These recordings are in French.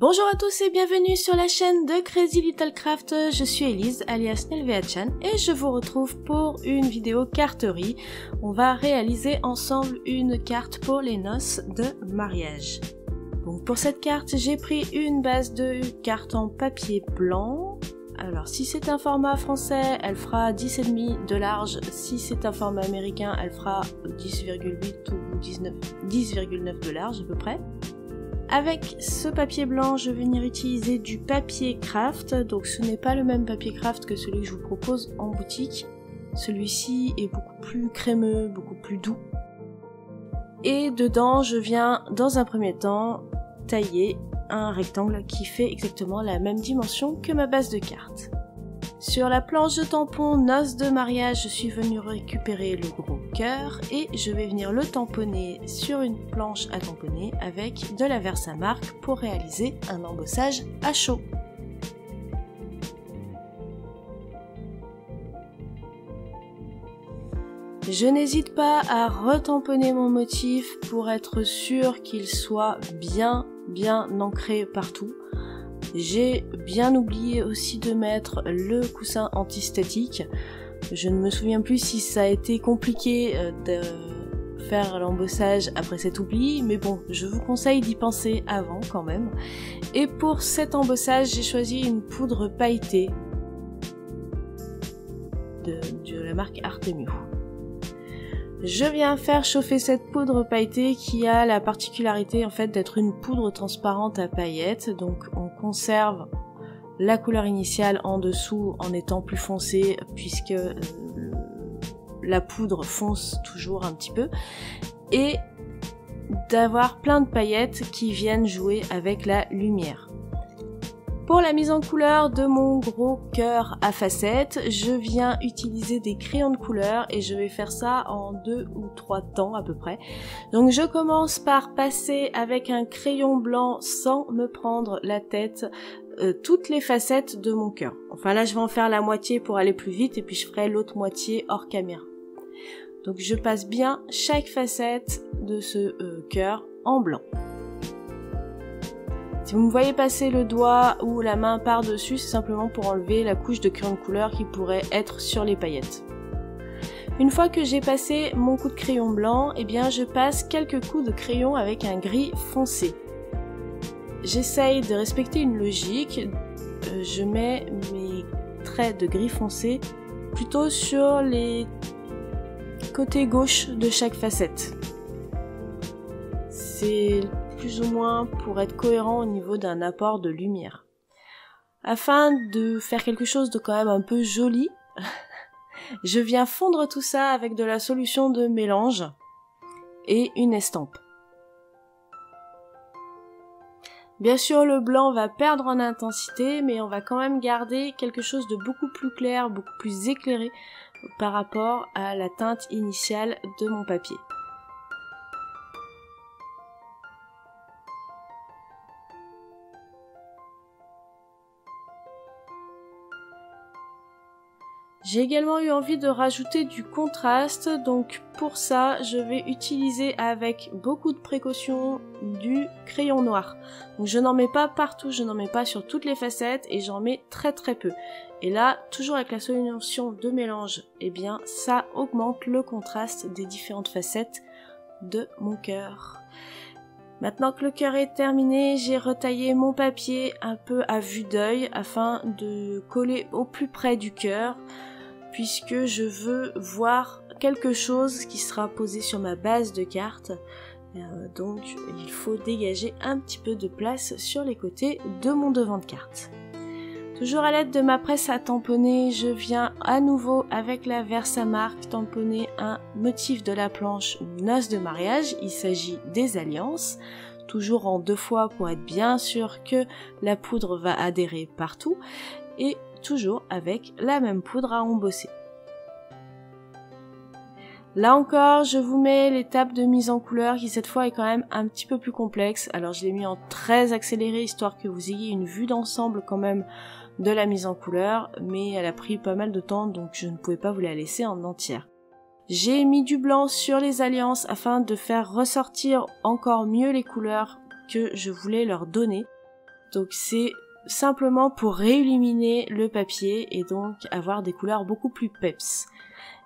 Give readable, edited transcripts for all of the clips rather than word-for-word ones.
Bonjour à tous et bienvenue sur la chaîne de Crazy Little Craft, je suis Elise alias Nelvea-chan et je vous retrouve pour une vidéo carterie. On va réaliser ensemble une carte pour les noces de mariage. Donc pour cette carte, j'ai pris une base de carte en papier blanc. Alors si c'est un format français, elle fera 10,5 de large. Si c'est un format américain, elle fera 10,8 ou 10,9 de large à peu près. Avec ce papier blanc, je vais venir utiliser du papier craft. Donc ce n'est pas le même papier craft que celui que je vous propose en boutique. Celui-ci est beaucoup plus crémeux, beaucoup plus doux. Et dedans, je viens dans un premier temps tailler un rectangle qui fait exactement la même dimension que ma base de carte. Sur la planche de tampon noces de mariage, je suis venue récupérer le gros cœur et je vais venir le tamponner sur une planche à tamponner avec de la Versamark pour réaliser un embossage à chaud. Je n'hésite pas à retamponner mon motif pour être sûr qu'il soit bien ancré partout. J'ai bien oublié aussi de mettre le coussin anti-statique. Je ne me souviens plus si ça a été compliqué de faire l'embossage après cet oubli, mais bon, je vous conseille d'y penser avant quand même. Et pour cet embossage, j'ai choisi une poudre pailletée de la marque Artemio. Je viens faire chauffer cette poudre pailletée qui a la particularité en fait d'être une poudre transparente à paillettes, donc on conserve la couleur initiale en dessous en étant plus foncée puisque la poudre fonce toujours un petit peu, et d'avoir plein de paillettes qui viennent jouer avec la lumière. Pour la mise en couleur de mon gros cœur à facettes, je viens utiliser des crayons de couleur et je vais faire ça en 2 ou 3 temps à peu près. Donc je commence par passer avec un crayon blanc sans me prendre la tête toutes les facettes de mon cœur. Enfin là je vais en faire la moitié pour aller plus vite et puis je ferai l'autre moitié hors caméra. Donc je passe bien chaque facette de ce cœur en blanc. Si vous me voyez passer le doigt ou la main par-dessus, c'est simplement pour enlever la couche de crayon de couleur qui pourrait être sur les paillettes. Une fois que j'ai passé mon coup de crayon blanc, eh bien je passe quelques coups de crayon avec un gris foncé. J'essaye de respecter une logique, je mets mes traits de gris foncé plutôt sur les côtés gauche de chaque facette. C'est plus ou moins pour être cohérent au niveau d'un apport de lumière. Afin de faire quelque chose de quand même un peu joli, je viens fondre tout ça avec de la solution de mélange et une estampe. Bien sûr, le blanc va perdre en intensité, mais on va quand même garder quelque chose de beaucoup plus clair, beaucoup plus éclairé par rapport à la teinte initiale de mon papier. J'ai également eu envie de rajouter du contraste, donc pour ça je vais utiliser avec beaucoup de précaution du crayon noir. Donc je n'en mets pas partout, je n'en mets pas sur toutes les facettes et j'en mets très peu. Et là, toujours avec la solution de mélange, eh bien ça augmente le contraste des différentes facettes de mon cœur. Maintenant que le cœur est terminé, j'ai retaillé mon papier un peu à vue d'œil afin de coller au plus près du cœur, puisque je veux voir quelque chose qui sera posé sur ma base de carte. Donc il faut dégager un petit peu de place sur les côtés de mon devant de carte. Toujours à l'aide de ma presse à tamponner, je viens à nouveau avec la Versamark tamponner un motif de la planche noces de mariage. Il s'agit des alliances, toujours en 2 fois pour être bien sûr que la poudre va adhérer partout, et toujours avec la même poudre à embosser. Là encore, je vous mets l'étape de mise en couleur qui cette fois est quand même un petit peu plus complexe. Alors je l'ai mis en très accéléré histoire que vous ayez une vue d'ensemble quand même de la mise en couleur, mais elle a pris pas mal de temps donc je ne pouvais pas vous la laisser en entière. J'ai mis du blanc sur les alliances afin de faire ressortir encore mieux les couleurs que je voulais leur donner. Donc c'est simplement pour réilluminer le papier et donc avoir des couleurs beaucoup plus peps.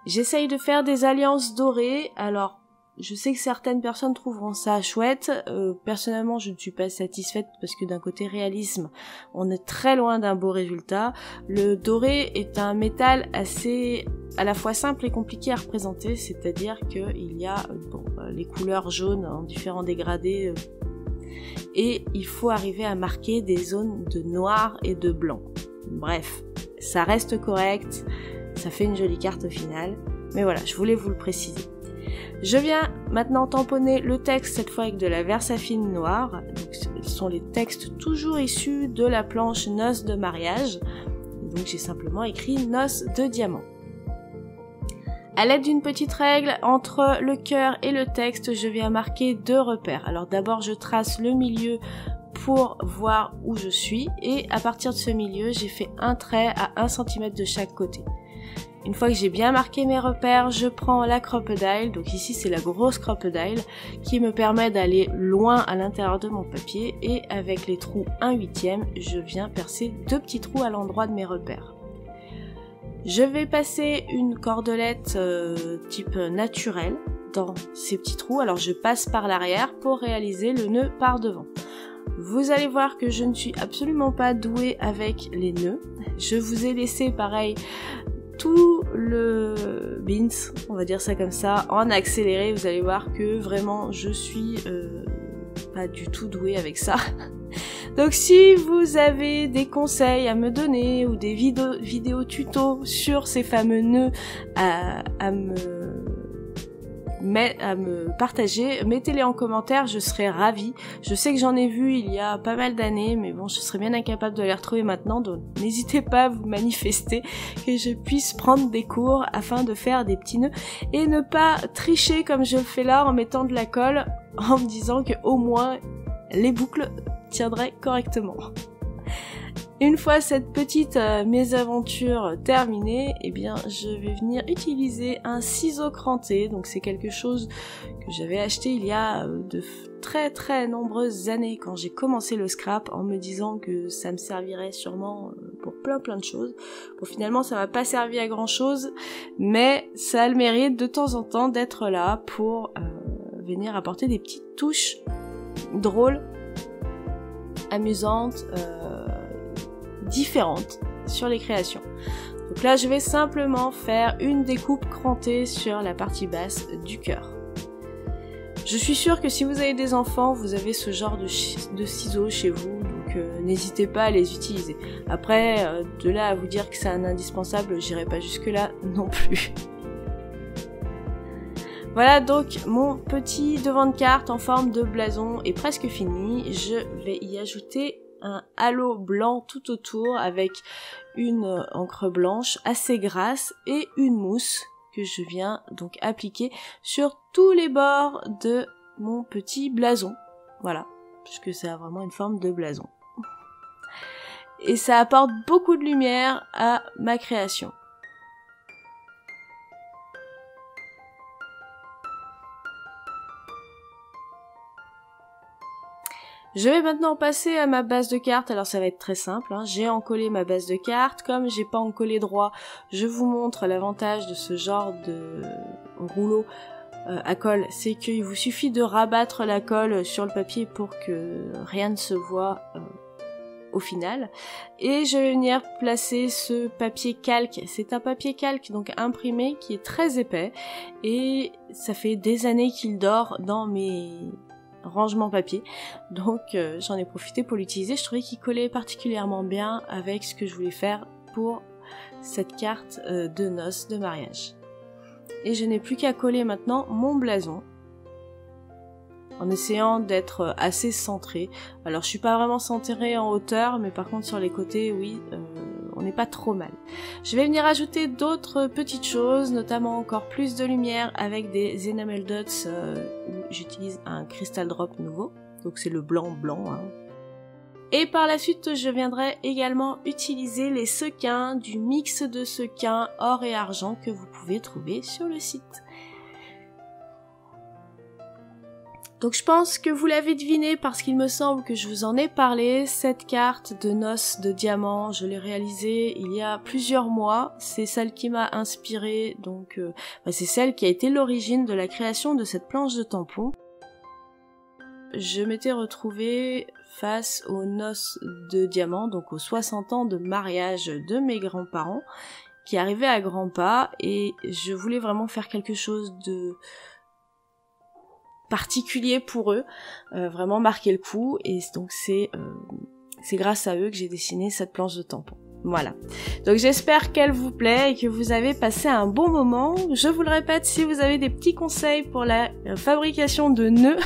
J'essaye de faire des alliances dorées, alors je sais que certaines personnes trouveront ça chouette, personnellement je ne suis pas satisfaite parce que d'un côté réalisme, on est très loin d'un beau résultat. Le doré est un métal assez à la fois simple et compliqué à représenter, c'est-à-dire qu'il y a les couleurs jaunes en différents dégradés et il faut arriver à marquer des zones de noir et de blanc. Bref, ça reste correct, ça fait une jolie carte au final, mais voilà, je voulais vous le préciser. Je viens maintenant tamponner le texte, cette fois avec de la Versafine noire. Donc, ce sont les textes toujours issus de la planche Noces de mariage. Donc j'ai simplement écrit Noces de diamant. À l'aide d'une petite règle, entre le cœur et le texte, je viens marquer 2 repères. Alors d'abord je trace le milieu pour voir où je suis et à partir de ce milieu, j'ai fait un trait à 1 cm de chaque côté. Une fois que j'ai bien marqué mes repères, je prends la crocodile, donc ici c'est la grosse crocodile, qui me permet d'aller loin à l'intérieur de mon papier, et avec les trous 1/8, je viens percer 2 petits trous à l'endroit de mes repères. Je vais passer une cordelette type naturel dans ces petits trous, alors je passe par l'arrière pour réaliser le nœud par devant. Vous allez voir que je ne suis absolument pas douée avec les nœuds, je vous ai laissé pareil tout le beans, on va dire ça comme ça, en accéléré. Vous allez voir que vraiment je suis pas du tout douée avec ça. Donc si vous avez des conseils à me donner ou des vidéos tutos sur ces fameux nœuds à me partager, mettez-les en commentaire, je serai ravie. Je sais que j'en ai vu il y a pas mal d'années, mais bon, je serais bien incapable de les retrouver maintenant, donc n'hésitez pas à vous manifester, que je puisse prendre des cours afin de faire des petits nœuds et ne pas tricher comme je le fais là en mettant de la colle, en me disant que au moins les boucles tiendraient correctement. Une fois cette petite mésaventure terminée, eh bien je vais venir utiliser un ciseau cranté. Donc c'est quelque chose que j'avais acheté il y a de très nombreuses années quand j'ai commencé le scrap, en me disant que ça me servirait sûrement pour plein de choses. Bon, finalement ça m'a pas servi à grand chose, mais ça a le mérite de temps en temps d'être là pour venir apporter des petites touches drôles, amusantes, différentes sur les créations. Donc là je vais simplement faire une découpe crantée sur la partie basse du cœur. Je suis sûre que si vous avez des enfants, vous avez ce genre de ciseaux chez vous, donc n'hésitez pas à les utiliser. Après, de là à vous dire que c'est un indispensable, j'irai pas jusque là non plus. Voilà, donc mon petit devant de carte en forme de blason est presque fini. Je vais y ajouter un halo blanc tout autour avec une encre blanche assez grasse et une mousse que je viens donc appliquer sur tous les bords de mon petit blason. Voilà, puisque ça a vraiment une forme de blason. Et ça apporte beaucoup de lumière à ma création. Je vais maintenant passer à ma base de cartes. Alors ça va être très simple, hein. J'ai encollé ma base de cartes. Comme j'ai pas encollé droit, je vous montre l'avantage de ce genre de rouleau à colle. C'est qu'il vous suffit de rabattre la colle sur le papier pour que rien ne se voit au final. Et je vais venir placer ce papier calque. C'est un papier calque donc imprimé qui est très épais. Et ça fait des années qu'il dort dans mes rangement papier, donc j'en ai profité pour l'utiliser. Je trouvais qu'il collait particulièrement bien avec ce que je voulais faire pour cette carte de noces de mariage. Et je n'ai plus qu'à coller maintenant mon blason en essayant d'être assez centré. Alors je suis pas vraiment centrée en hauteur, mais par contre sur les côtés, oui, on n'est pas trop mal. Je vais venir ajouter d'autres petites choses, notamment encore plus de lumière avec des enamel dots où j'utilise un crystal drop nouveau, donc c'est le blanc, hein. Et par la suite, je viendrai également utiliser les sequins du mix de sequins or et argent que vous pouvez trouver sur le site. Donc je pense que vous l'avez deviné parce qu'il me semble que je vous en ai parlé, cette carte de noces de diamant, je l'ai réalisée il y a plusieurs mois, c'est celle qui m'a inspirée, donc c'est celle qui a été l'origine de la création de cette planche de tampons. Je m'étais retrouvée face aux noces de diamant, donc aux 60 ans de mariage de mes grands-parents, qui arrivaient à grands pas, et je voulais vraiment faire quelque chose de particulier pour eux, vraiment marquer le coup, et donc c'est grâce à eux que j'ai dessiné cette planche de tampons. Voilà. Donc j'espère qu'elle vous plaît et que vous avez passé un bon moment. Je vous le répète, si vous avez des petits conseils pour la fabrication de nœuds,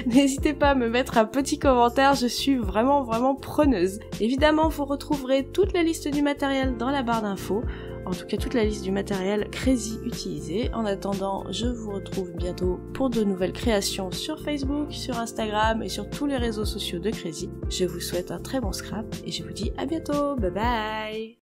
n'hésitez pas à me mettre un petit commentaire, je suis vraiment preneuse. Évidemment, vous retrouverez toute la liste du matériel dans la barre d'infos, en tout cas toute la liste du matériel Crazy utilisé. En attendant, je vous retrouve bientôt pour de nouvelles créations sur Facebook, sur Instagram et sur tous les réseaux sociaux de Crazy. Je vous souhaite un très bon scrap et je vous dis à bientôt, bye bye.